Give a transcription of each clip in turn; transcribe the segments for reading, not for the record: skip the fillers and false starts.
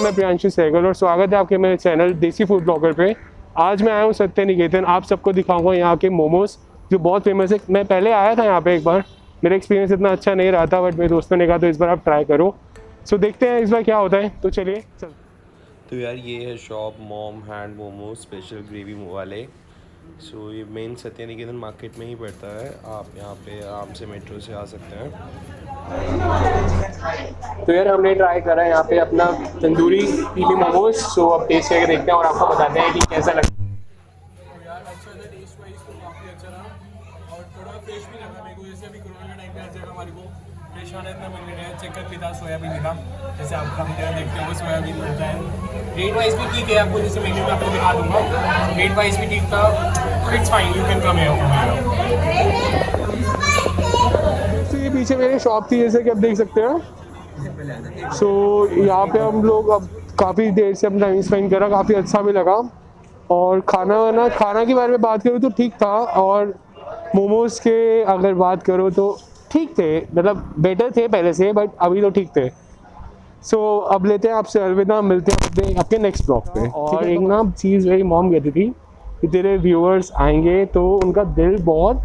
मैं प्रियांशु सहगल और स्वागत है आपके मेरे चैनल देसी फूड ब्लॉगर पे। आज मैं आया हूँ सत्य निकेतन। आप सबको दिखाऊंगा यहाँ के मोमोज जो बहुत फेमस है। मैं पहले आया था यहाँ पे एक बार, मेरा एक्सपीरियंस इतना अच्छा नहीं रहा था, बट मेरे दोस्तों ने कहा तो इस बार आप ट्राई करो। सो देखते हैं इस बार क्या होता है, तो चलिए चल। तो यार ये है shop mom hand momo special gravy वाले। सो ये मेन सत्या निकेतन मार्केट में ही पड़ता है। आप यहाँ पे आराम से मेट्रो से आ सकते हैं। तो यार हमने ट्राई करा है यहाँ पे अपना तंदूरी पीली मोमोज। सो अब टेस्ट करके देखते हैं और आपको बताते हैं कि कैसा लगता है। यार अच्छा था, टेस्ट वाइज तो काफ़ी अच्छा रहा और थोड़ा फ्रेश भी लगा मेरे को। जैसे अभी कोरोना टाइम पे हर जगह हमारे को फ्रेश खाना इतना मिल रहा है। चिकन भी था, सोयाबीन भी था, जैसे आप हम देखते हो सोयाबीन मिलता है। रेट वाइज भी ठीक है, आपको जैसे मेन्यू में आपको दिखा दूँगा। रेट वाइज भी ठीक था, it's fine, you can come here. तो ये पीछे मेरी शॉप थी जैसे कि आप देख सकते हैं। सो यहाँ पे हम लोग अब काफ़ी देर से अपना टाइम स्पेंड करा, काफ़ी अच्छा भी लगा। और खाना की बारे में बात करूँ तो ठीक था, और मोमोज के अगर बात करो तो ठीक थे, मतलब बेटर थे पहले से, बट अभी तो ठीक थे। सो अब लेते हैं आपसे अलविदा, मिलते हैं आपके नेक्स्ट ब्लॉग पे। और एक ना चीज़ मेरी मॉम कहती थी कि तेरे व्यूअर्स आएंगे तो उनका दिल बहुत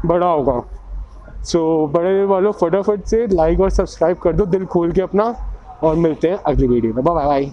बड़ा होगा। सो बड़े दिल वालों फटाफट से लाइक और सब्सक्राइब कर दो दिल खोल के अपना, और मिलते हैं अगली वीडियो में। Bye bye.